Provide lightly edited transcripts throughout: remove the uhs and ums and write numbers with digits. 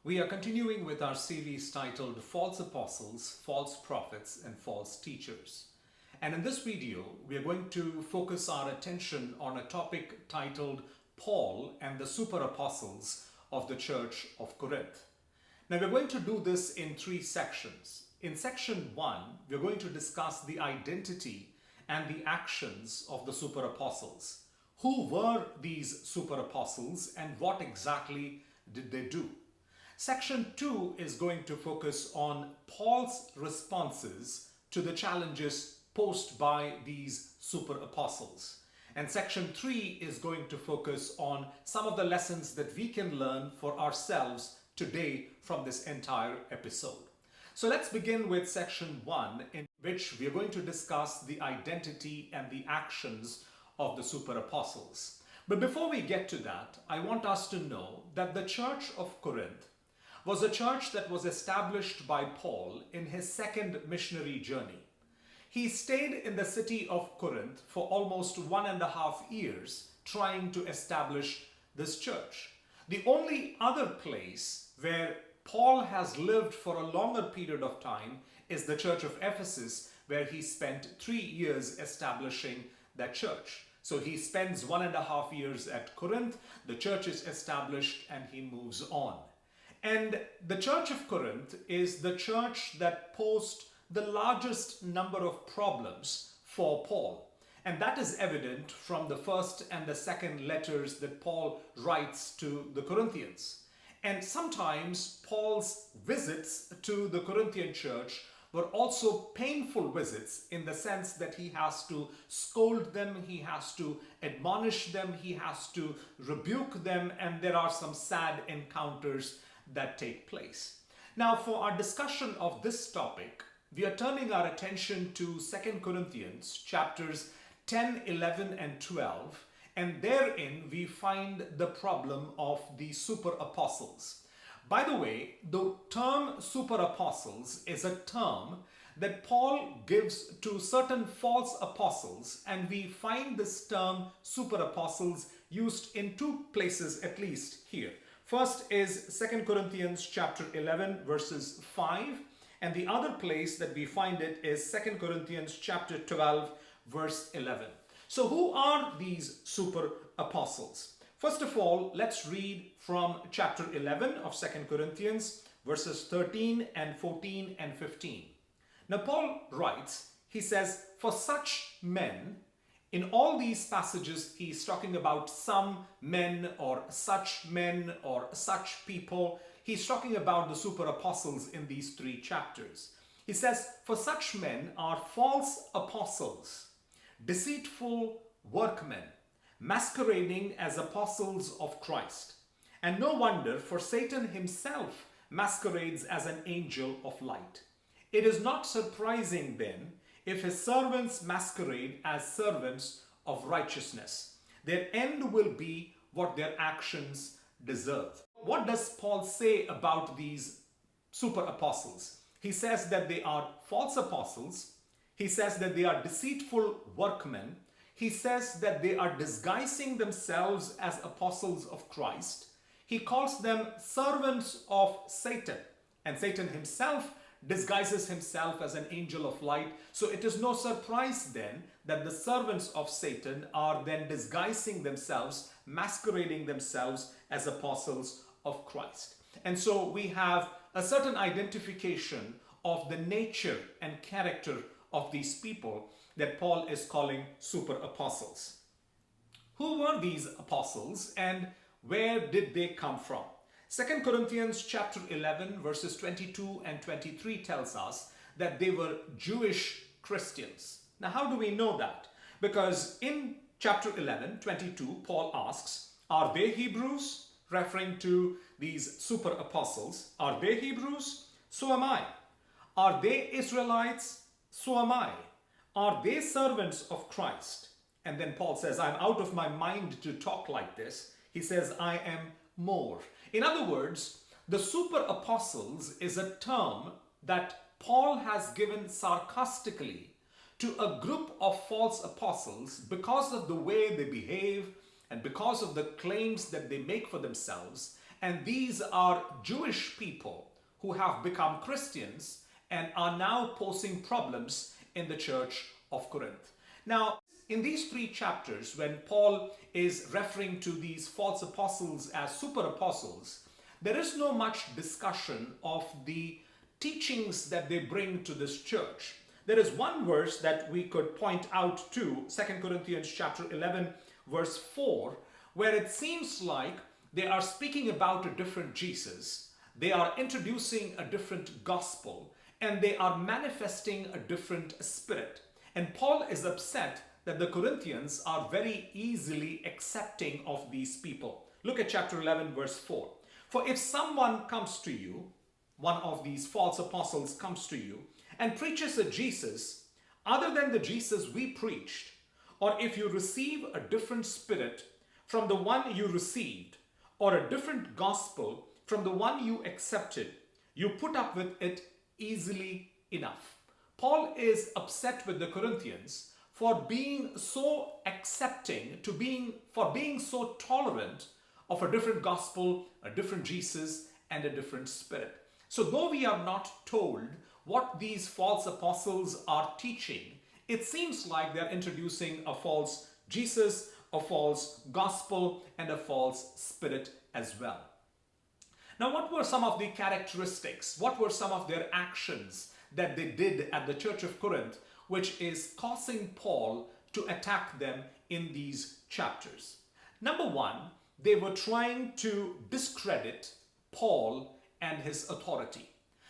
We are continuing with our series titled False Apostles, False Prophets, and False Teachers. And in this video, we are going to focus our attention on a topic titled Paul and the Super Apostles of the Church of Corinth. Now, we're going to do this in three sections. In section 1, we're going to discuss the identity and the actions of the super apostles. Who were these super apostles and what exactly did they do? Section 2 is going to focus on Paul's responses to the challenges posed by these super apostles. And section 3 is going to focus on some of the lessons that we can learn for ourselves today from this entire episode. So let's begin with section 1, in which we are going to discuss the identity and the actions of the super apostles. But before we get to that, I want us to know that the Church of Corinth was a church that was established by Paul in his second missionary journey. He stayed in the city of Corinth for almost 1.5 years trying to establish this church. The only other place where Paul has lived for a longer period of time is the Church of Ephesus, where he spent 3 years establishing that church. So he spends 1.5 years at Corinth, the church is established, and he moves on. And the Church of Corinth is the church that posed the largest number of problems for Paul. And that is evident from the first and the second letters that Paul writes to the Corinthians. And sometimes Paul's visits to the Corinthian church were also painful visits in the sense that he has to scold them, he has to admonish them, he has to rebuke them, and there are some sad encounters that take place. Now, for our discussion of this topic, we are turning our attention to 2 Corinthians chapters 10, 11, and 12, and therein we find the problem of the super apostles. By the way, the term super apostles is a term that Paul gives to certain false apostles, and we find this term super apostles used in two places at least here. First is 2 Corinthians chapter 11 verses 5, and the other place that we find it is 2 Corinthians chapter 12 verse 11. So who are these super apostles? First of all, let's read from chapter 11 of 2 Corinthians verses 13 and 14 and 15. Now Paul writes, he says, for such men, in all these passages, he's talking about some men or such people. He's talking about the super apostles in these three chapters. He says, for such men are false apostles, deceitful workmen, masquerading as apostles of Christ. And no wonder, for Satan himself masquerades as an angel of light. It is not surprising then if his servants masquerade as servants of righteousness. Their end will be what their actions deserve. What does Paul say about these super apostles? He says that they are false apostles. He says that they are deceitful workmen. He says that they are disguising themselves as apostles of Christ. He calls them servants of Satan. And Satan himself disguises himself as an angel of light. So it is no surprise then that the servants of Satan are then disguising themselves, masquerading themselves as apostles of Christ. And so we have a certain identification of the nature and character of these people that Paul is calling super apostles. Who were these apostles and where did they come from? 2 Corinthians chapter 11 verses 22 and 23 tells us that they were Jewish Christians. Now, how do we know that? Because in chapter 11, 22, Paul asks, are they Hebrews? Referring to these super apostles. Are they Hebrews? So am I. Are they Israelites? So am I. Are they servants of Christ? And then Paul says, I'm out of my mind to talk like this. He says, I am more. In other words, the super apostles is a term that Paul has given sarcastically to a group of false apostles because of the way they behave and because of the claims that they make for themselves And these are Jewish people who have become Christians and are now posing problems in the Church of Corinth. Now, in these 3 chapters, when Paul is referring to these false apostles as super apostles, there is no much discussion of the teachings that they bring to this church. There is one verse that we could point out to, 2 Corinthians chapter 11, verse 4, where it seems like they are speaking about a different Jesus. They are introducing a different gospel, and they are manifesting a different spirit. And Paul is upset that the Corinthians are very easily accepting of these people. Look at chapter 11, verse 4. For if someone comes to you, one of these false apostles comes to you, and preaches a Jesus other than the Jesus we preached, or if you receive a different spirit from the one you received, or a different gospel from the one you accepted, you put up with it easily enough. Paul is upset with the Corinthians for being so accepting, for being so tolerant of a different gospel, a different Jesus, and a different spirit. So though we are not told what these false apostles are teaching, it seems like they're introducing a false Jesus, a false gospel, and a false spirit as well. Now, what were some of the characteristics? What were some of their actions that they did at the Church of Corinth, which is causing Paul to attack them in these chapters? Number one, they were trying to discredit Paul and his authority.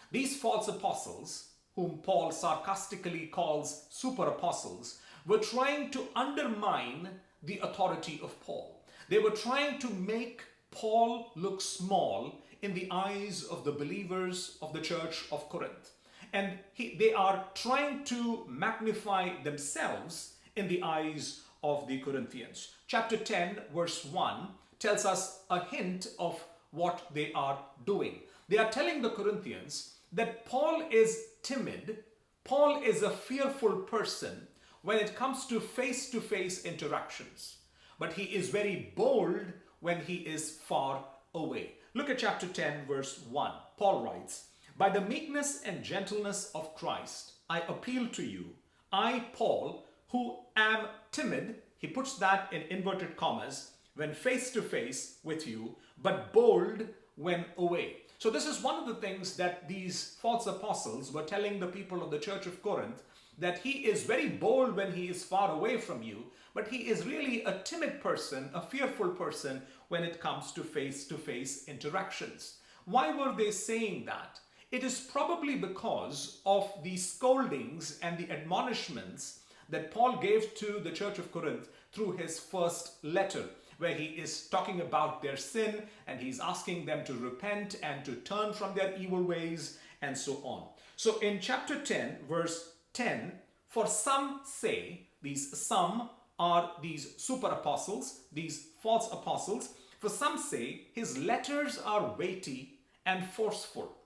These false apostles, whom Paul sarcastically calls super apostles, were trying to undermine the authority of Paul. They were trying to make Paul look small in the eyes of the believers of the Church of Corinth. And they are trying to magnify themselves in the eyes of the Corinthians. Chapter 10, verse 1 tells us a hint of what they are doing. They are telling the Corinthians that Paul is timid, Paul is a fearful person when it comes to face-to-face interactions. But he is very bold when he is far away. Look at chapter 10, verse 1. Paul writes, "By the meekness and gentleness of Christ, I appeal to you, I, Paul, who am timid," he puts that in inverted commas, "when face to face with you, but bold when away." So this is one of the things that these false apostles were telling the people of the Church of Corinth, that he is very bold when he is far away from you, but he is really a timid person, a fearful person when it comes to face-to-face interactions. Why were they saying that? It is probably because of the scoldings and the admonishments that Paul gave to the Church of Corinth through his first letter, where he is talking about their sin and he's asking them to repent and to turn from their evil ways and so on. So in chapter 10, verse 10, for some say, these some are these super apostles, these false apostles, for some say his letters are weighty and forceful,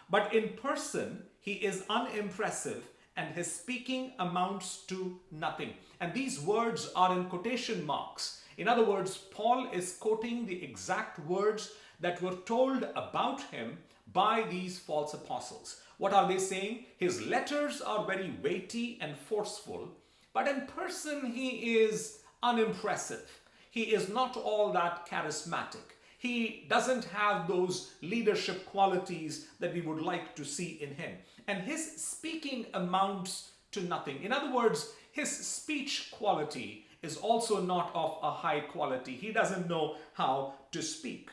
but in person he is unimpressive and his speaking amounts to nothing. And these words are in quotation marks. In other words, Paul is quoting the exact words that were told about him by these false apostles. What are they saying? His letters are very weighty and forceful, but in person he is unimpressive. He is not all that charismatic. He doesn't have those leadership qualities that we would like to see in him. And his speaking amounts to nothing. In other words, his speech quality is also not of a high quality. He doesn't know how to speak.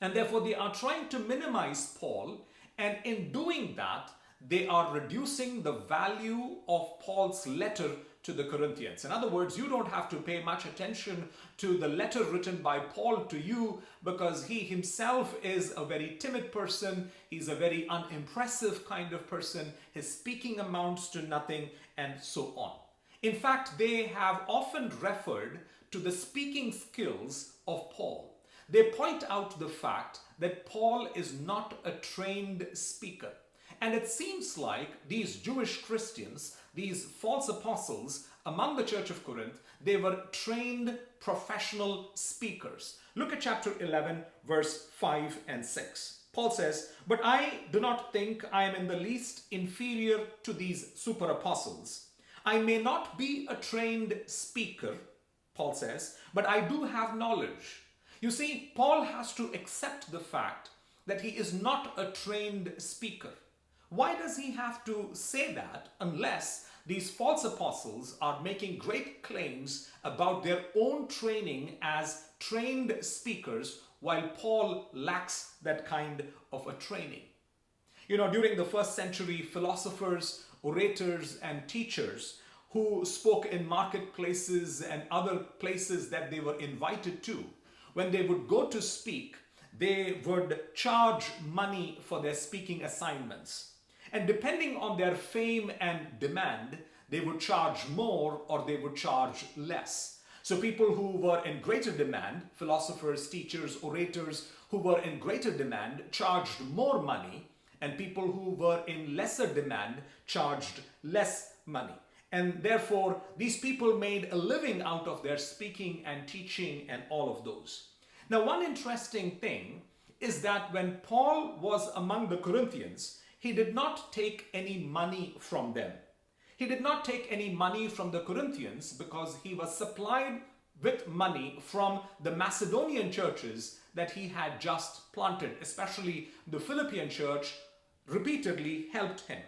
And therefore they are trying to minimize Paul, and in doing that, they are reducing the value of Paul's letter to the Corinthians. In other words, you don't have to pay much attention to the letter written by Paul to you, because he himself is a very timid person. He's a very unimpressive kind of person. His speaking amounts to nothing, and so on. In fact, they have often referred to the speaking skills of Paul. They point out the fact that Paul is not a trained speaker. And it seems like these Jewish Christians, these false apostles, among the Church of Corinth, they were trained professional speakers. Look at chapter 11, verse 5 and 6. Paul says, "But I do not think I am in the least inferior to these super apostles. I may not be a trained speaker," Paul says, "but I do have knowledge." You see, Paul has to accept the fact that he is not a trained speaker. Why does he have to say that unless these false apostles are making great claims about their own training as trained speakers, while Paul lacks that kind of a training? You know, during the first century, philosophers, orators, and teachers who spoke in marketplaces and other places that they were invited to, when they would go to speak, they would charge money for their speaking assignments. And depending on their fame and demand, they would charge more or they would charge less. So people who were in greater demand, philosophers, teachers, orators who were in greater demand, charged more money, and people who were in lesser demand charged less money. And therefore, these people made a living out of their speaking and teaching and all of those. Now, one interesting thing is that when Paul was among the Corinthians, he did not take any money from them. He did not take any money from the Corinthians because he was supplied with money from the Macedonian churches that he had just planted, especially the Philippian church repeatedly helped him.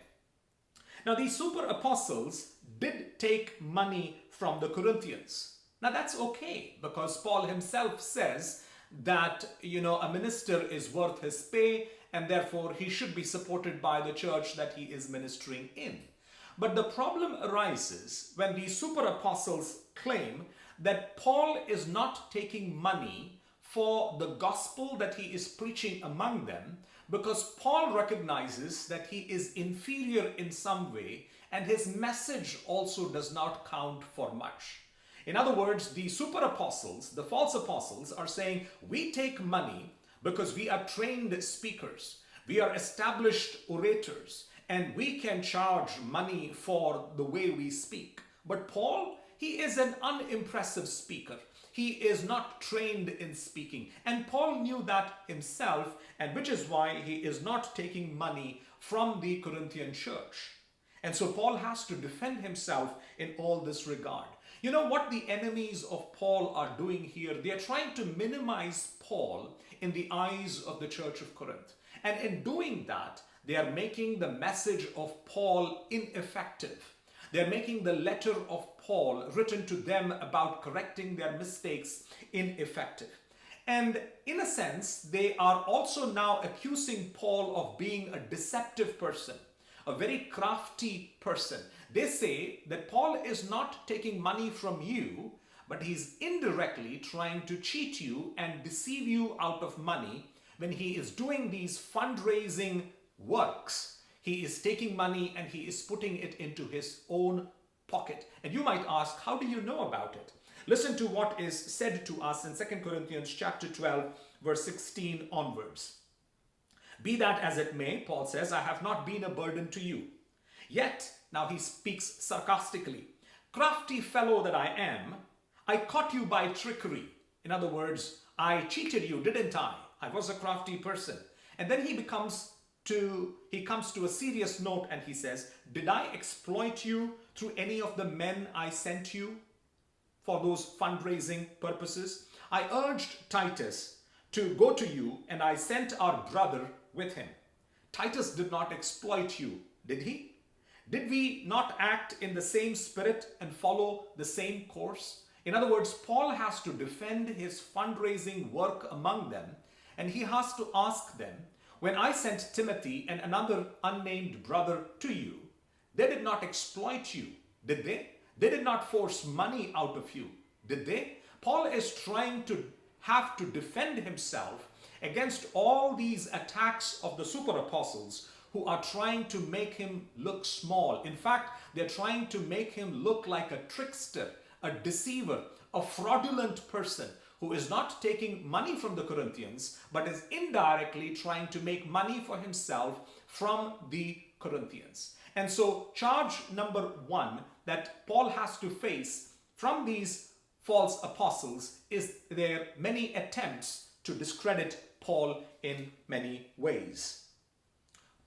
Now, these super apostles did take money from the Corinthians. Now, that's okay because Paul himself says that, a minister is worth his pay, and therefore he should be supported by the church that he is ministering in. But the problem arises when these super apostles claim that Paul is not taking money for the gospel that he is preaching among them, because Paul recognizes that he is inferior in some way and his message also does not count for much. In other words, the super apostles, the false apostles, are saying, we take money because we are trained speakers, we are established orators, and we can charge money for the way we speak. But Paul, he is an unimpressive speaker. He is not trained in speaking. And Paul knew that himself, and which is why he is not taking money from the Corinthian church. And so Paul has to defend himself in all this regard. You know what the enemies of Paul are doing here? They are trying to minimize Paul in the eyes of the Church of Corinth. And in doing that, they are making the message of Paul ineffective. They are making the letter of Paul written to them about correcting their mistakes ineffective. And in a sense, they are also now accusing Paul of being a deceptive person, a very crafty person. They say that Paul is not taking money from you, but he's indirectly trying to cheat you and deceive you out of money when he is doing these fundraising works. He is taking money and he is putting it into his own pocket. And you might ask, how do you know about it? Listen to what is said to us in 2 Corinthians chapter 12, verse 16 onwards. Be that as it may, Paul says, I have not been a burden to you. Yet, now he speaks sarcastically, crafty fellow that I am, I caught you by trickery. In other words, I cheated you, didn't I? I was a crafty person. And then he comes to a serious note and he says, did I exploit you through any of the men I sent you for those fundraising purposes? I urged Titus to go to you and I sent our brother with him. Titus did not exploit you, did he? Did we not act in the same spirit and follow the same course? In other words, Paul has to defend his fundraising work among them, and he has to ask them, when I sent Timothy and another unnamed brother to you, they did not exploit you, did they? They did not force money out of you, did they? Paul is trying to have to defend himself against all these attacks of the super apostles who are trying to make him look small. In fact, they're trying to make him look like a trickster, a deceiver, a fraudulent person who is not taking money from the Corinthians, but is indirectly trying to make money for himself from the Corinthians. And so charge number one that Paul has to face from these false apostles is their many attempts to discredit Paul in many ways.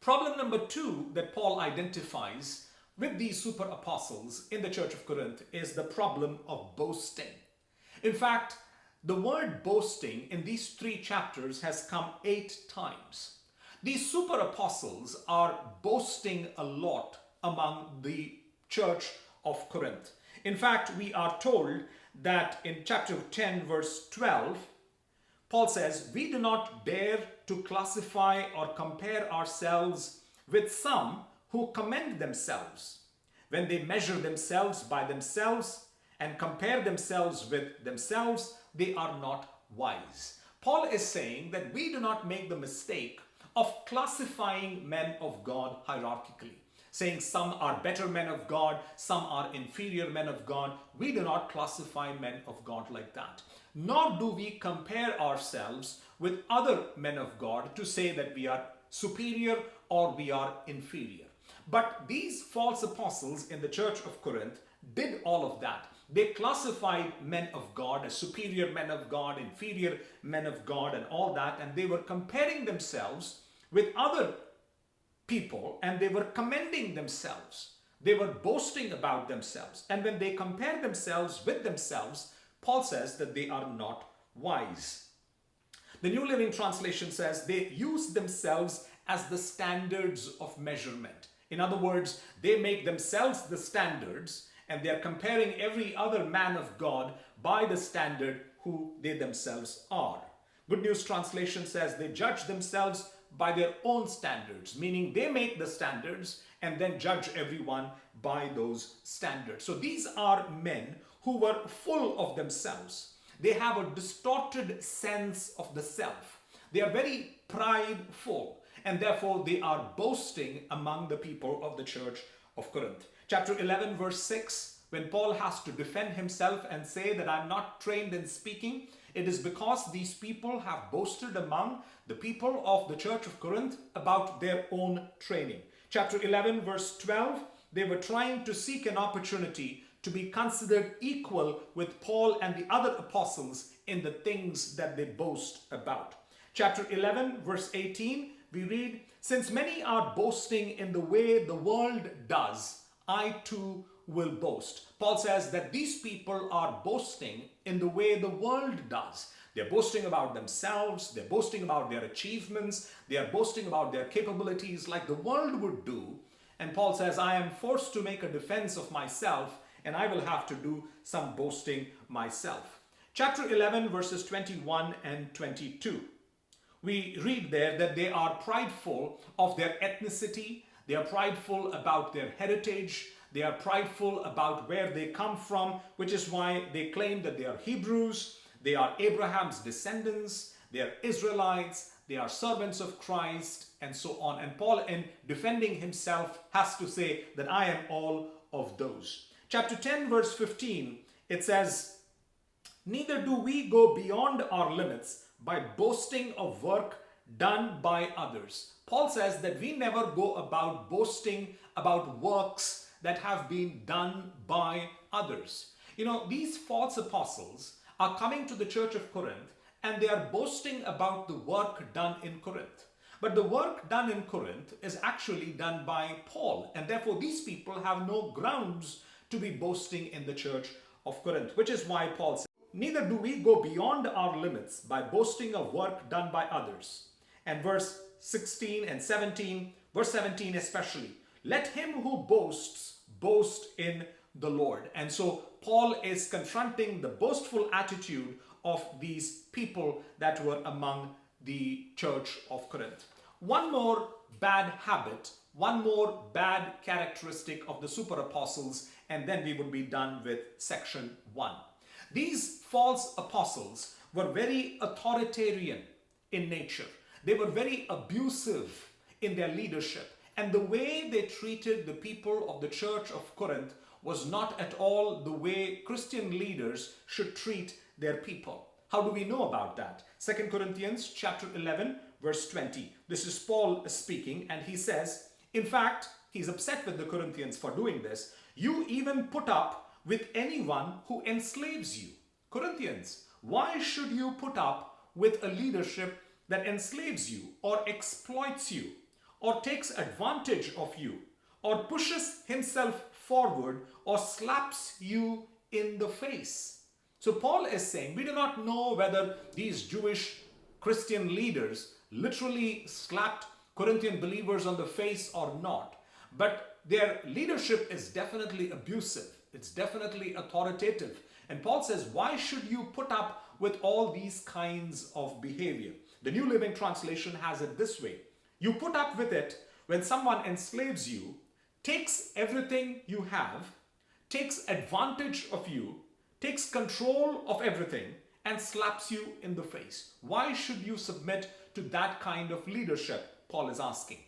Problem number two that Paul identifies with these super apostles in the Church of Corinth is the problem of boasting. In fact, the word boasting in these 3 chapters has come 8 times. These super apostles are boasting a lot among the Church of Corinth. In fact, we are told that in chapter 10, verse 12, Paul says, "We do not dare to classify or compare ourselves with some who commend themselves. When they measure themselves by themselves and compare themselves with themselves, they are not wise." Paul is saying that we do not make the mistake of classifying men of God hierarchically, saying some are better men of God, some are inferior men of God. We do not classify men of God like that. Nor do we compare ourselves with other men of God to say that we are superior or we are inferior. But these false apostles in the Church of Corinth did all of that. They classified men of God as superior men of God, inferior men of God, and all that, and they were comparing themselves with other people, and they were commending themselves. They were boasting about themselves. And when they compare themselves with themselves, Paul says that they are not wise. The New Living Translation says they use themselves as the standards of measurement. In other words, they make themselves the standards, and they are comparing every other man of God by the standard who they themselves are. Good News Translation says they judge themselves by their own standards, meaning they make the standards and then judge everyone by those standards. So these are men who were full of themselves. They have a distorted sense of the self. They are very prideful, and therefore they are boasting among the people of the Church of Corinth. Chapter 11, verse 6, when Paul has to defend himself and say that I'm not trained in speaking, it is because these people have boasted among the people of the Church of Corinth about their own training. Chapter 11, verse 12, they were trying to seek an opportunity to be considered equal with Paul and the other apostles in the things that they boast about. Chapter 11, verse 18, we read, "Since many are boasting in the way the world does, I too will boast." Paul says that these people are boasting in the way the world does. They're boasting about themselves, they're boasting about their achievements, they are boasting about their capabilities like the world would do. And Paul says, I am forced to make a defense of myself, and I will have to do some boasting myself. Chapter 11, verses 21 and 22. We read there that they are prideful of their ethnicity, they are prideful about their heritage, they are prideful about where they come from, which is why they claim that they are Hebrews, they are Abraham's descendants, they are Israelites, they are servants of Christ, and so on. And Paul, in defending himself, has to say that I am all of those. Chapter 10, verse 15, it says, "Neither do we go beyond our limits by boasting of work done by others." Paul says that we never go about boasting about works that have been done by others. You know, these false apostles are coming to the Church of Corinth and they are boasting about the work done in Corinth. But the work done in Corinth is actually done by Paul, and therefore these people have no grounds to be boasting in the Church of Corinth, which is why Paul says, "Neither do we go beyond our limits by boasting of work done by others." And verse 16 and 17, verse 17 especially, "Let him who boasts, boast in the Lord." And so Paul is confronting the boastful attitude of these people that were among the Church of Corinth. One more bad habit, one more bad characteristic of the super apostles, and then we would be done with section 1. These false apostles were very authoritarian in nature. They were very abusive in their leadership. And the way they treated the people of the Church of Corinth was not at all the way Christian leaders should treat their people. How do we know about that? 2 Corinthians chapter 11, verse 20. This is Paul speaking, and he says, In fact, he's upset with the Corinthians for doing this. You even put up with anyone who enslaves you. Corinthians, why should you put up with a leadership that enslaves you or exploits you or takes advantage of you or pushes himself forward or slaps you in the face? So Paul is saying we do not know whether these Jewish Christian leaders literally slapped Corinthian believers on the face or not, but their leadership is definitely abusive. It's definitely authoritative. And Paul says, why should you put up with all these kinds of behavior? The New Living Translation has it this way. You put up with it when someone enslaves you, takes everything you have, takes advantage of you, takes control of everything, and slaps you in the face. Why should you submit to that kind of leadership? Paul is asking.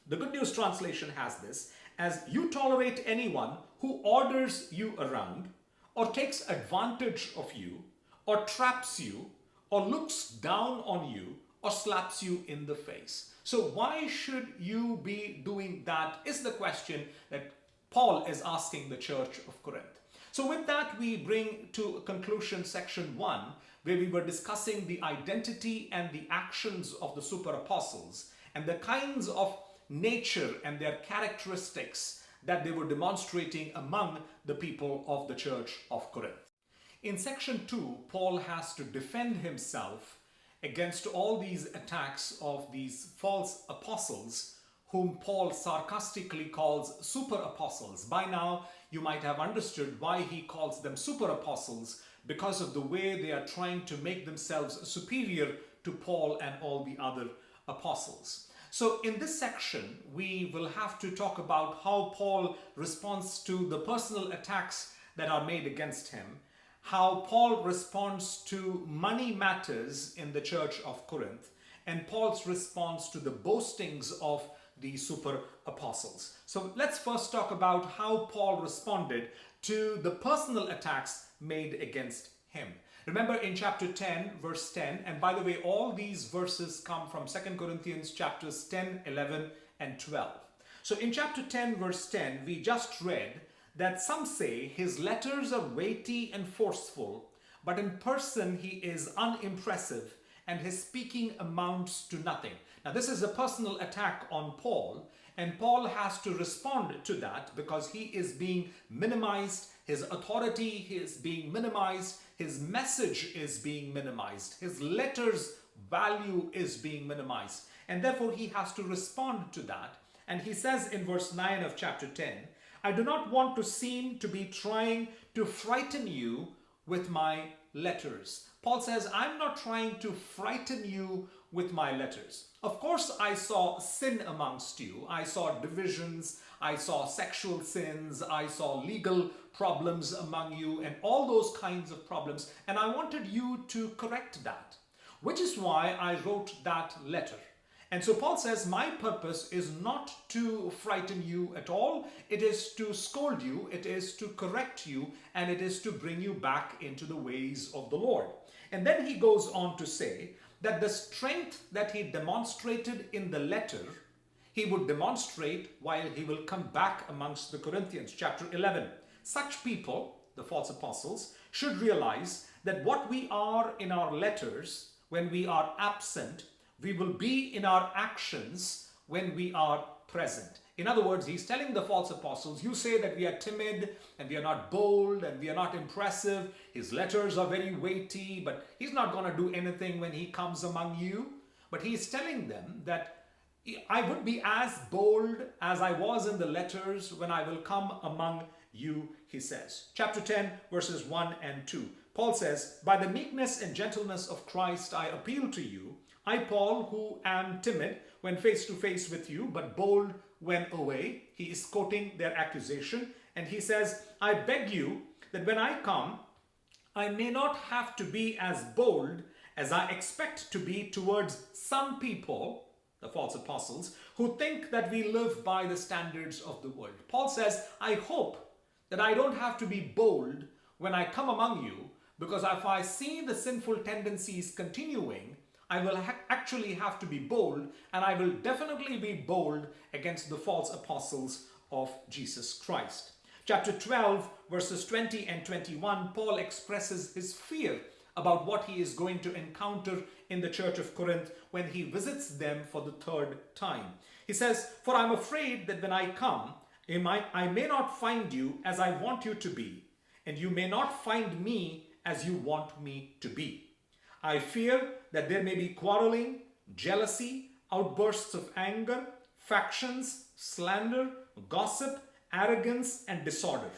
The Good News Translation has this as you tolerate anyone who orders you around or takes advantage of you or traps you or looks down on you or slaps you in the face. So why should you be doing that is the question that Paul is asking the Church of Corinth. So with that, we bring to conclusion section 1, where we were discussing the identity and the actions of the super apostles and the kinds of nature and their characteristics that they were demonstrating among the people of the Church of Corinth. In section 2, Paul has to defend himself against all these attacks of these false apostles, whom Paul sarcastically calls super apostles. By now, you might have understood why he calls them super apostles, because of the way they are trying to make themselves superior to Paul and all the other apostles. So in this section, we will have to talk about how Paul responds to the personal attacks that are made against him, how Paul responds to money matters in the Church of Corinth, and Paul's response to the boastings of the super apostles. So let's first talk about how Paul responded to the personal attacks made against him. Remember in chapter 10, verse 10, and by the way, all these verses come from 2 Corinthians chapters 10, 11, and 12. So in chapter 10, verse 10, we just read that some say his letters are weighty and forceful, but in person he is unimpressive and his speaking amounts to nothing. Now this is a personal attack on Paul, and Paul has to respond to that because he is being minimized, his authority is being minimized, his message is being minimized, his letter's value is being minimized, and therefore he has to respond to that. And he says in verse 9 of chapter 10, I do not want to seem to be trying to frighten you with my letters. Paul says, I'm not trying to frighten you with my letters. Of course, I saw sin amongst you. I saw divisions. I saw sexual sins. I saw legal problems among you and all those kinds of problems. And I wanted you to correct that, which is why I wrote that letter. And so Paul says, my purpose is not to frighten you at all. It is to scold you, it is to correct you, and it is to bring you back into the ways of the Lord. And then he goes on to say that the strength that he demonstrated in the letter, he would demonstrate while he will come back amongst the Corinthians. Chapter 11. Such people, the false apostles, should realize that what we are in our letters when we are absent, we will be in our actions when we are present. In other words, he's telling the false apostles, you say that we are timid and we are not bold and we are not impressive. His letters are very weighty, but he's not going to do anything when he comes among you. But he's telling them that I would be as bold as I was in the letters when I will come among you, he says. Chapter 10, verses 1 and 2. Paul says, by the meekness and gentleness of Christ, I appeal to you. I, Paul, who am timid when face to face with you, but bold when away. He is quoting their accusation. And he says, I beg you that when I come, I may not have to be as bold as I expect to be towards some people, the false apostles, who think that we live by the standards of the world. Paul says, I hope that I don't have to be bold when I come among you, because if I see the sinful tendencies continuing, I will actually have to be bold, and I will definitely be bold against the false apostles of Jesus Christ. Chapter 12, verses 20 and 21, Paul expresses his fear about what he is going to encounter in the Church of Corinth when he visits them for the third time. He says, "For I'm afraid that when I come, I may not find you as I want you to be, and you may not find me as you want me to be. I fear that there may be quarreling, jealousy, outbursts of anger, factions, slander, gossip, arrogance, and disorder.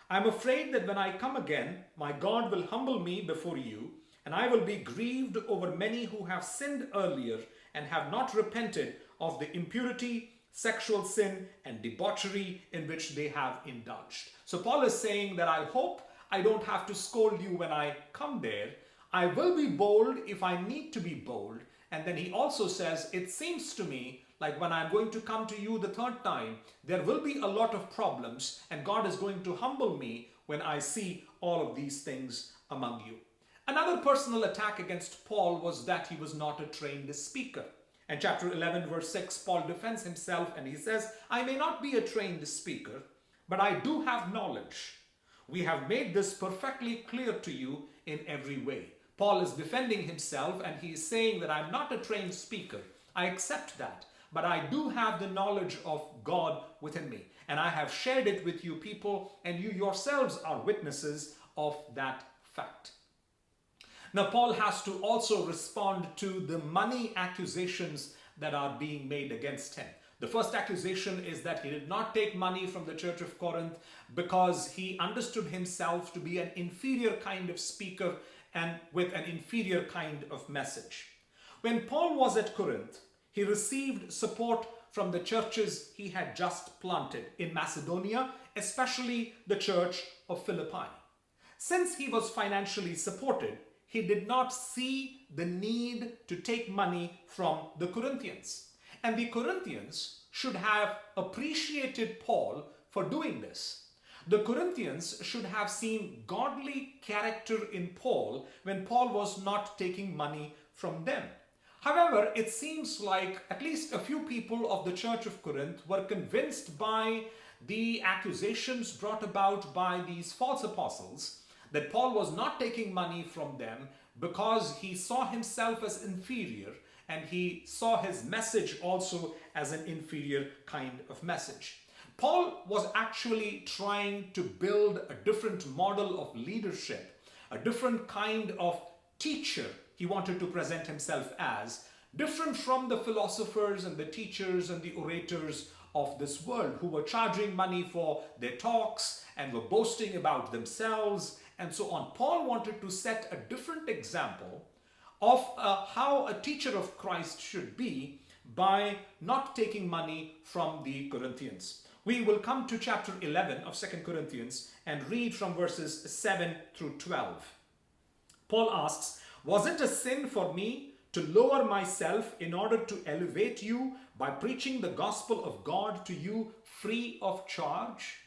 I am afraid that when I come again, my God will humble me before you, and I will be grieved over many who have sinned earlier and have not repented of the impurity, sexual sin, and debauchery in which they have indulged." So Paul is saying that I hope I don't have to scold you when I come there. I will be bold if I need to be bold. And then he also says, it seems to me like when I'm going to come to you the third time, there will be a lot of problems, and God is going to humble me when I see all of these things among you. Another personal attack against Paul was that he was not a trained speaker. In chapter 11, verse 6, Paul defends himself and he says, "I may not be a trained speaker, but I do have knowledge. We have made this perfectly clear to you in every way." Paul is defending himself and he is saying that I'm not a trained speaker. I accept that, but I do have the knowledge of God within me, and I have shared it with you people, and you yourselves are witnesses of that fact. Now, Paul has to also respond to the money accusations that are being made against him. The first accusation is that he did not take money from the Church of Corinth because he understood himself to be an inferior kind of speaker and with an inferior kind of message. When Paul was at Corinth, he received support from the churches he had just planted in Macedonia, especially the Church of Philippi. Since he was financially supported, he did not see the need to take money from the Corinthians. And the Corinthians should have appreciated Paul for doing this. The Corinthians should have seen godly character in Paul when Paul was not taking money from them. However, it seems like at least a few people of the Church of Corinth were convinced by the accusations brought about by these false apostles that Paul was not taking money from them because he saw himself as inferior, and he saw his message also as an inferior kind of message. Paul was actually trying to build a different model of leadership, a different kind of teacher he wanted to present himself as, different from the philosophers and the teachers and the orators of this world who were charging money for their talks and were boasting about themselves and so on. Paul wanted to set a different example of how a teacher of Christ should be by not taking money from the Corinthians. We will come to chapter 11 of 2 Corinthians and read from verses 7 through 12. Paul asks, "Was it a sin for me to lower myself in order to elevate you by preaching the gospel of God to you free of charge?"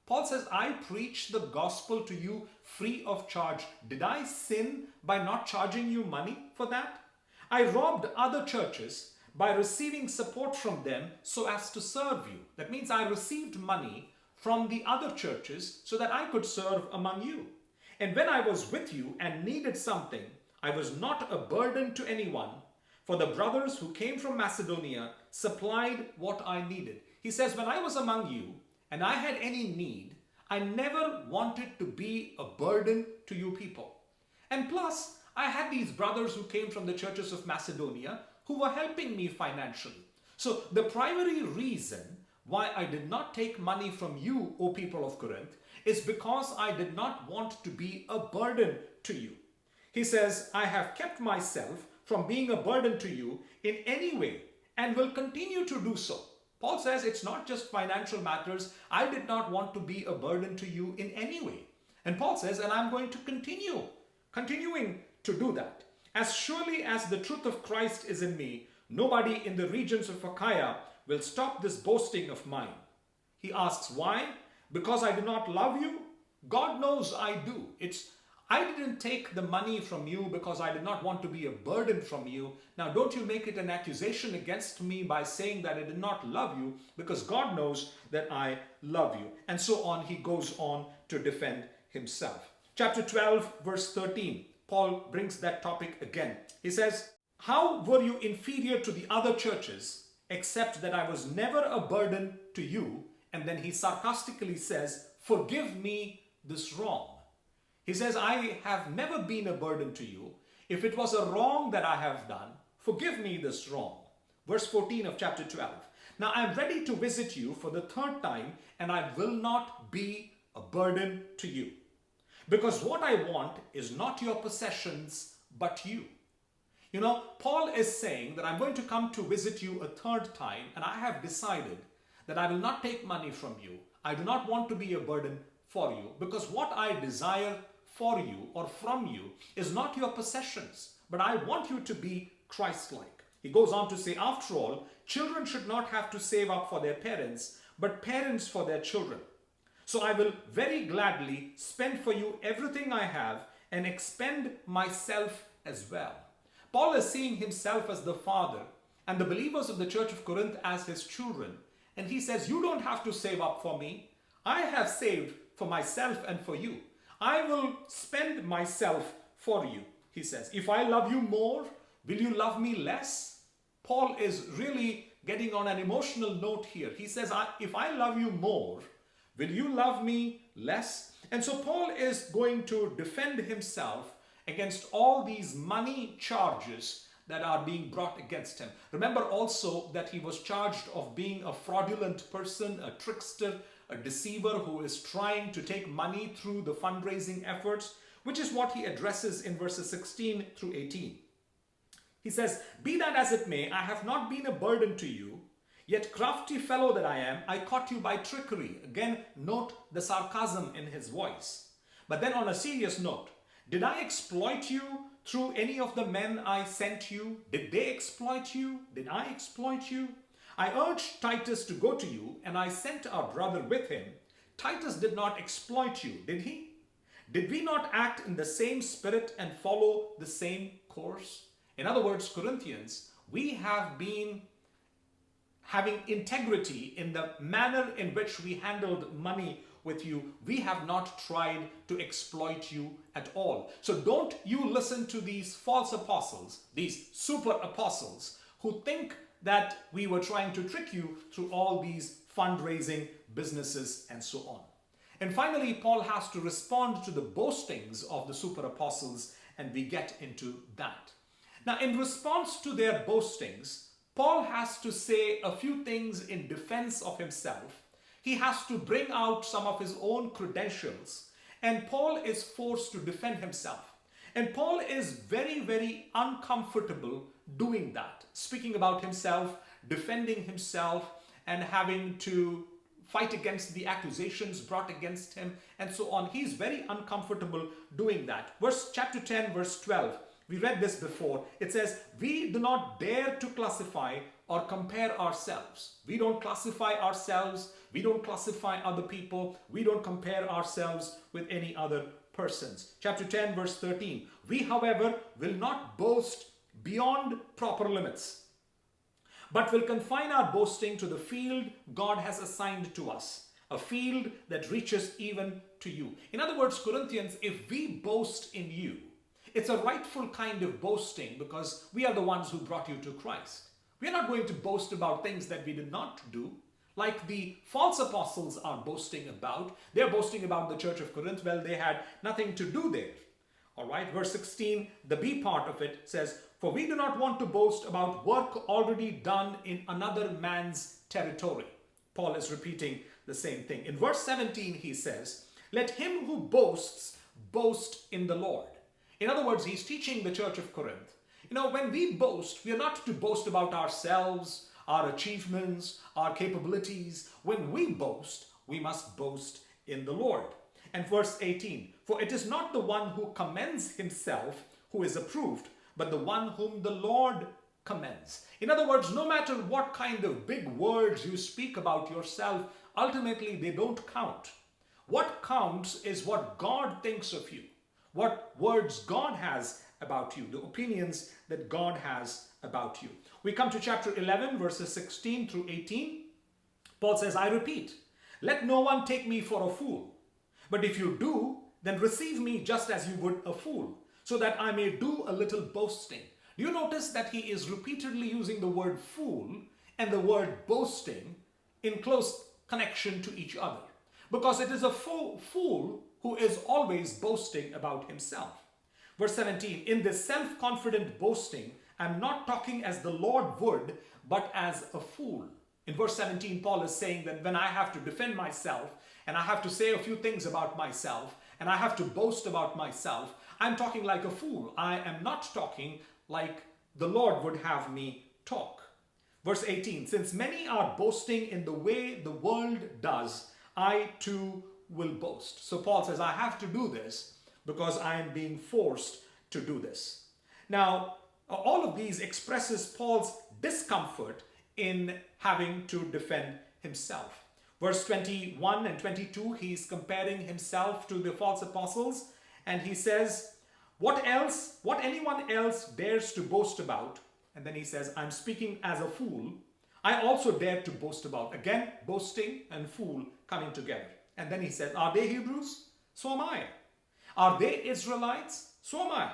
Paul says, "I preach the gospel to you free of charge. Did I sin by not charging you money for that? I robbed other churches by receiving support from them so as to serve you." That means I received money from the other churches so that I could serve among you. "And when I was with you and needed something, I was not a burden to anyone, for the brothers who came from Macedonia supplied what I needed." He says, when I was among you and I had any need, I never wanted to be a burden to you people. And plus, I had these brothers who came from the churches of Macedonia who were helping me financially. So the primary reason why I did not take money from you, O people of Corinth, is because I did not want to be a burden to you. He says, "I have kept myself from being a burden to you in any way and will continue to do so." Paul says it's not just financial matters. I did not want to be a burden to you in any way. And Paul says, and I'm going to continuing to do that. "As surely as the truth of Christ is in me, nobody in the regions of Achaia will stop this boasting of mine." He asks, why? Because I do not love you? God knows I do. I didn't take the money from you because I did not want to be a burden from you. Now, don't you make it an accusation against me by saying that I did not love you, because God knows that I love you. And so on, he goes on to defend himself. Chapter 12, verse 13, Paul brings that topic again. He says, how were you inferior to the other churches, except that I was never a burden to you? And then he sarcastically says, forgive me this wrong. He says, I have never been a burden to you. If it was a wrong that I have done, forgive me this wrong. Verse 14 of chapter 12. Now I am ready to visit you for the third time, and I will not be a burden to you. Because what I want is not your possessions, but you. You know, Paul is saying that I'm going to come to visit you a third time, and I have decided that I will not take money from you. I do not want to be a burden for you, because what I desire for you or from you is not your possessions, but I want you to be Christ-like. He goes on to say, after all, children should not have to save up for their parents, but parents for their children. So I will very gladly spend for you everything I have and expend myself as well. Paul is seeing himself as the father and the believers of the Church of Corinth as his children. And he says, you don't have to save up for me. I have saved for myself and for you. I will spend myself for you, he says. If I love you more, will you love me less? Paul is really getting on an emotional note here. He says, if I love you more, will you love me less? And so Paul is going to defend himself against all these money charges that are being brought against him. Remember also that he was charged of being a fraudulent person, a trickster, a deceiver who is trying to take money through the fundraising efforts, which is what he addresses in verses 16 through 18. He says, be that as it may, I have not been a burden to you, yet crafty fellow that I am, I caught you by trickery. Again, note the sarcasm in his voice. But then on a serious note, did I exploit you through any of the men I sent you? Did they exploit you? Did I exploit you? I urged Titus to go to you, and I sent our brother with him. Titus did not exploit you, did he? Did we not act in the same spirit and follow the same course? In other words, Corinthians, we have been having integrity in the manner in which we handled money with you. We have not tried to exploit you at all. So don't you listen to these false apostles, these super apostles who think that we were trying to trick you through all these fundraising businesses and so on. And finally, Paul has to respond to the boastings of the super apostles, and we get into that. Now, in response to their boastings, Paul has to say a few things in defense of himself. He has to bring out some of his own credentials, and Paul is forced to defend himself. And Paul is very, very uncomfortable doing that, speaking about himself, defending himself, and having to fight against the accusations brought against him, and so on. He's very uncomfortable doing that. Chapter 10, verse 12. We read this before. It says, we do not dare to classify or compare ourselves. We don't classify ourselves. We don't classify other people. We don't compare ourselves with any other persons. Chapter 10, verse 13. We, however, will not boast beyond proper limits, but will confine our boasting to the field God has assigned to us, a field that reaches even to you. In other words, Corinthians, if we boast in you, it's a rightful kind of boasting because we are the ones who brought you to Christ. We are not going to boast about things that we did not do, like the false apostles are boasting about. They're boasting about the Church of Corinth. Well, they had nothing to do there. All right, verse 16, the B part of it says, for we do not want to boast about work already done in another man's territory. Paul is repeating the same thing. In verse 17, he says, let him who boasts boast in the Lord. In other words, he's teaching the Church of Corinth. You know, when we boast, we are not to boast about ourselves, our achievements, our capabilities. When we boast, we must boast in the Lord. And verse 18, for it is not the one who commends himself who is approved, but the one whom the Lord commends. In other words, no matter what kind of big words you speak about yourself, ultimately they don't count. What counts is what God thinks of you. what words God has about you, the opinions that God has about you. We come to chapter 11, verses 16 through 18. Paul says, I repeat, let no one take me for a fool. But if you do, then receive me just as you would a fool, so that I may do a little boasting. Do you notice that he is repeatedly using the word fool and the word boasting in close connection to each other? Because it is a fool who is always boasting about himself. Verse 17, in this self-confident boasting, I'm not talking as the Lord would, but as a fool. In verse 17, Paul is saying that when I have to defend myself, and I have to say a few things about myself, and I have to boast about myself, I'm talking like a fool. I am not talking like the Lord would have me talk. Verse 18, since many are boasting in the way the world does, I too will boast. So Paul says, I have to do this because I am being forced to do this. Now, all of these expresses Paul's discomfort in having to defend himself. Verse 21 and 22, he's comparing himself to the false apostles, and he says, what anyone else dares to boast about, and then he says, I'm speaking as a fool, I also dare to boast about. Again, boasting and fool coming together. And then he says, are they Hebrews? So am I. Are they Israelites? So am I.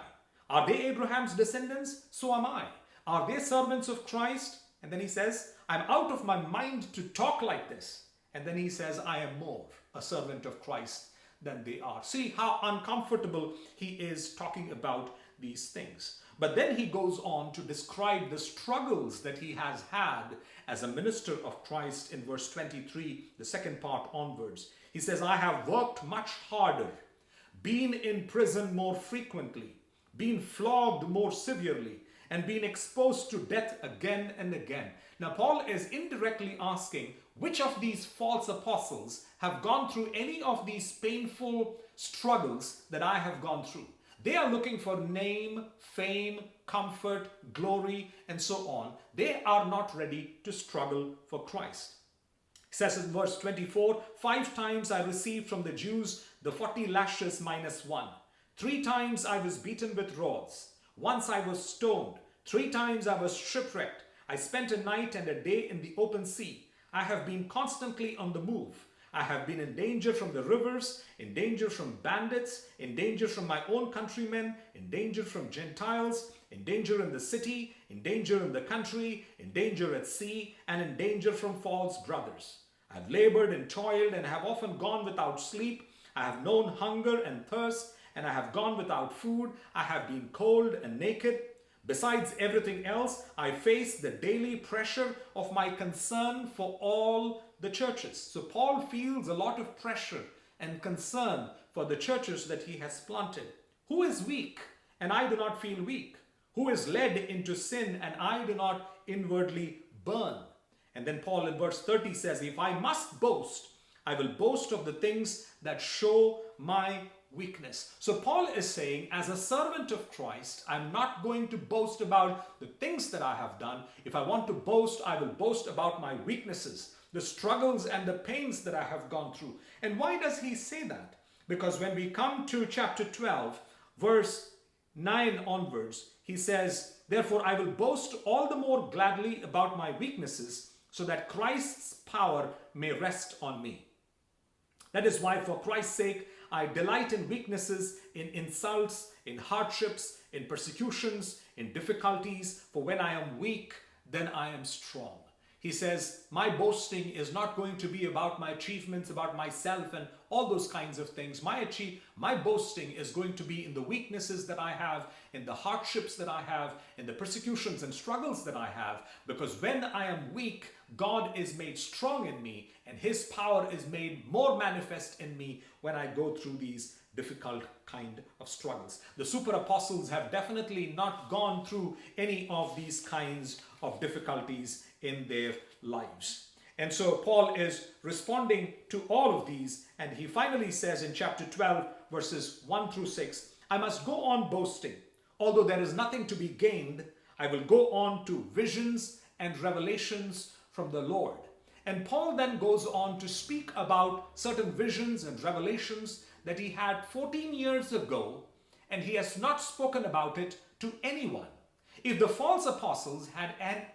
Are they Abraham's descendants? So am I. Are they servants of Christ? And then he says, I'm out of my mind to talk like this. And then he says, I am more a servant of Christ than they are. See how uncomfortable he is talking about these things. But then he goes on to describe the struggles that he has had as a minister of Christ in verse 23, the second part onwards. He says, I have worked much harder, been in prison more frequently, been flogged more severely, and been exposed to death again and again. Now, Paul is indirectly asking, which of these false apostles have gone through any of these painful struggles that I have gone through? They are looking for name, fame, comfort, glory, and so on. They are not ready to struggle for Christ. He says in verse 24, 5 times I received from the Jews the 40 lashes minus 1. 3 times I was beaten with rods. Once I was stoned. 3 times I was shipwrecked. I spent a night and a day in the open sea. I have been constantly on the move. I have been in danger from the rivers, in danger from bandits, in danger from my own countrymen, in danger from Gentiles, in danger in the city, in danger in the country, in danger at sea, and in danger from false brothers. I have labored and toiled and have often gone without sleep. I have known hunger and thirst, and I have gone without food. I have been cold and naked. Besides everything else, I face the daily pressure of my concern for all the churches. So Paul feels a lot of pressure and concern for the churches that he has planted. Who is weak and I do not feel weak? Who is led into sin and I do not inwardly burn? And then Paul in verse 30 says, if I must boast, I will boast of the things that show my weakness. So Paul is saying, as a servant of Christ, I'm not going to boast about the things that I have done. If I want to boast, I will boast about my weaknesses, the struggles and the pains that I have gone through. And why does he say that? Because when we come to chapter 12, verse 9 onwards, he says, therefore I will boast all the more gladly about my weaknesses, so that Christ's power may rest on me. That is why, for Christ's sake, I delight in weaknesses, in insults, in hardships, in persecutions, in difficulties. For when I am weak, then I am strong. He says, my boasting is not going to be about my achievements, about myself and all those kinds of things. My boasting is going to be in the weaknesses that I have, in the hardships that I have, in the persecutions and struggles that I have. Because when I am weak, God is made strong in me, and his power is made more manifest in me when I go through these difficult kind of struggles. The super apostles have definitely not gone through any of these kinds of difficulties in their lives. And so Paul is responding to all of these, and he finally says in chapter 12, verses 1 through 6, I must go on boasting. Although there is nothing to be gained, I will go on to visions and revelations from the Lord. And Paul then goes on to speak about certain visions and revelations that he had 14 years ago, and he has not spoken about it to anyone. If the false apostles had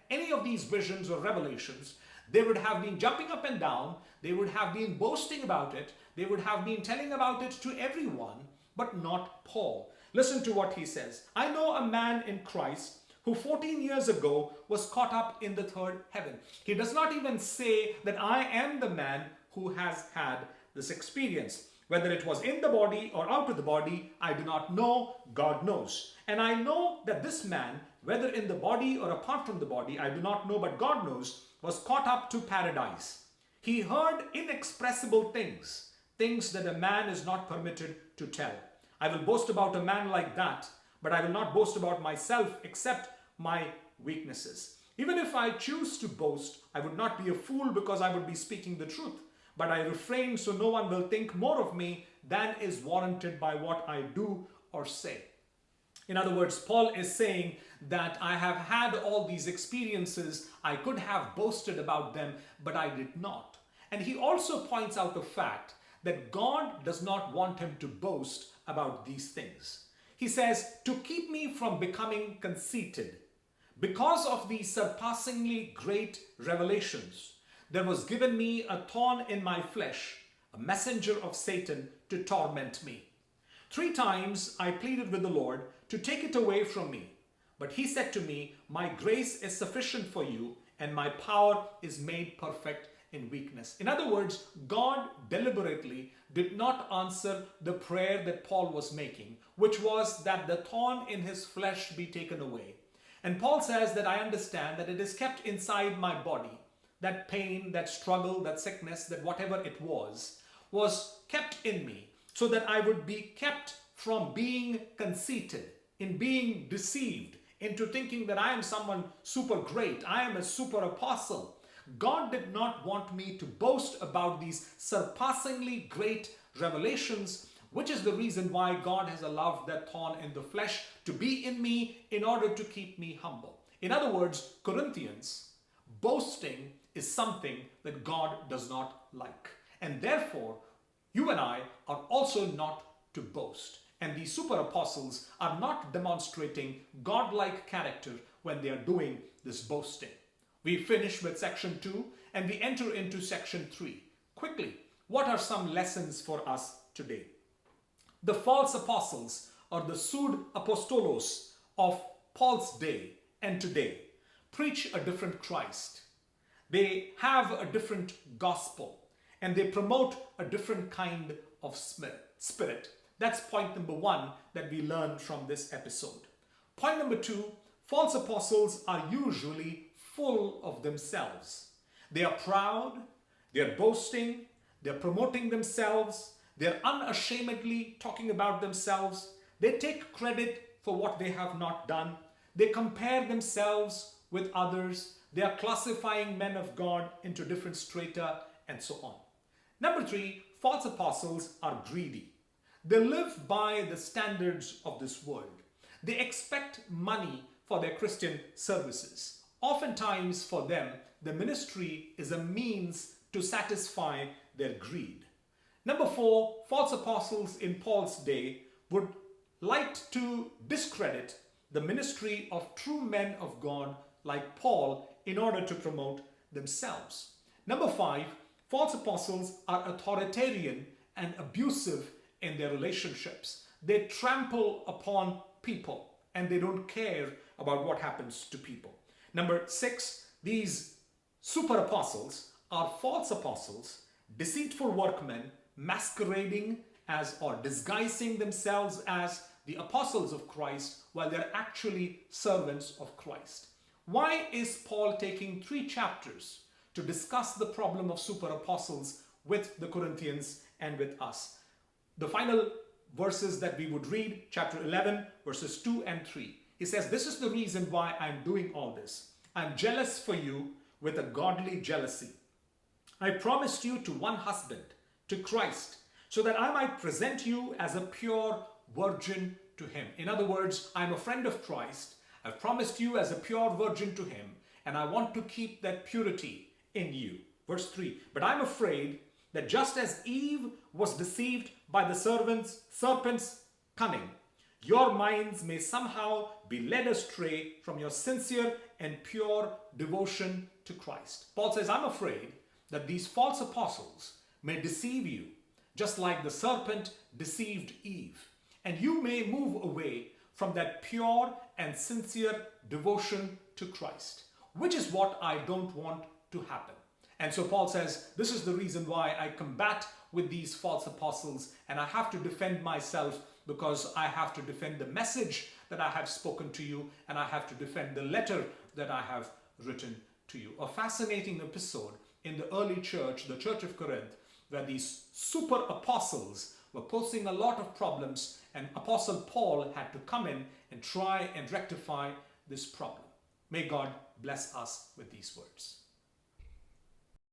any of these visions or revelations, they would have been jumping up and down, they would have been boasting about it, they would have been telling about it to everyone, but not Paul. Listen to what he says. I know a man in Christ who 14 years ago was caught up in the third heaven. He does not even say that I am the man who has had this experience. Whether it was in the body or out of the body, I do not know. God knows. And I know that this man, whether in the body or apart from the body, I do not know, but God knows, was caught up to paradise. He heard inexpressible things, things that a man is not permitted to tell. I will boast about a man like that, but I will not boast about myself except my weaknesses. Even if I choose to boast, I would not be a fool because I would be speaking the truth. But I refrain so no one will think more of me than is warranted by what I do or say. In other words, Paul is saying that I have had all these experiences, I could have boasted about them, but I did not. And he also points out the fact that God does not want him to boast about these things. He says, to keep me from becoming conceited, because of these surpassingly great revelations, there was given me a thorn in my flesh, a messenger of Satan to torment me. 3 times I pleaded with the Lord to take it away from me. But he said to me, my grace is sufficient for you, and my power is made perfect in weakness. In other words, God deliberately did not answer the prayer that Paul was making, which was that the thorn in his flesh be taken away. And Paul says that I understand that it is kept inside my body. That pain, that struggle, that sickness, that whatever it was kept in me so that I would be kept from being conceited, in being deceived into thinking that I am someone super great. I am a super apostle. God did not want me to boast about these surpassingly great revelations, which is the reason why God has allowed that thorn in the flesh to be in me in order to keep me humble. In other words, Corinthians, boasting is something that God does not like. And therefore, you and I are also not to boast. And these super apostles are not demonstrating godlike character when they are doing this boasting. We finish with section 2 and we enter into section 3. Quickly, what are some lessons for us today? The false apostles or the pseudo apostolos of Paul's day and today preach a different Christ. They have a different gospel and they promote a different kind of spirit. That's point number 1 that we learn from this episode. Point number 2, false apostles are usually full of themselves. They are proud, they're boasting, they're promoting themselves, they're unashamedly talking about themselves. They take credit for what they have not done. They compare themselves with others. They are classifying men of God into different strata and so on. Number 3, false apostles are greedy. They live by the standards of this world. They expect money for their Christian services. Oftentimes for them, the ministry is a means to satisfy their greed. Number 4, false apostles in Paul's day would like to discredit the ministry of true men of God like Paul in order to promote themselves. Number 5, false apostles are authoritarian and abusive in their relationships. They trample upon people and they don't care about what happens to people. Number 6, these super apostles are false apostles, deceitful workmen, masquerading as or disguising themselves as the apostles of Christ while they're actually servants of Christ. Why is Paul taking 3 chapters to discuss the problem of super apostles with the Corinthians and with us? The final verses that we would read, chapter 11, verses 2 and 3. He says, this is the reason why I'm doing all this. I'm jealous for you with a godly jealousy. I promised you to one husband, to Christ, so that I might present you as a pure virgin to him. In other words, I'm a friend of Christ. I've promised you as a pure virgin to him, and I want to keep that purity in you. Verse 3, but I'm afraid that just as Eve was deceived by the serpent's cunning, your minds may somehow be led astray from your sincere and pure devotion to Christ. Paul says, I'm afraid that these false apostles may deceive you, just like the serpent deceived Eve, and you may move away from that pure and sincere devotion to Christ, which is what I don't want to happen. And so Paul says, this is the reason why I combat with these false apostles, and I have to defend myself because I have to defend the message that I have spoken to you, and I have to defend the letter that I have written to you. A fascinating episode in the early church, the Church of Corinth, where these super apostles were posing a lot of problems, and Apostle Paul had to come in and try and rectify this problem. May God bless us with these words.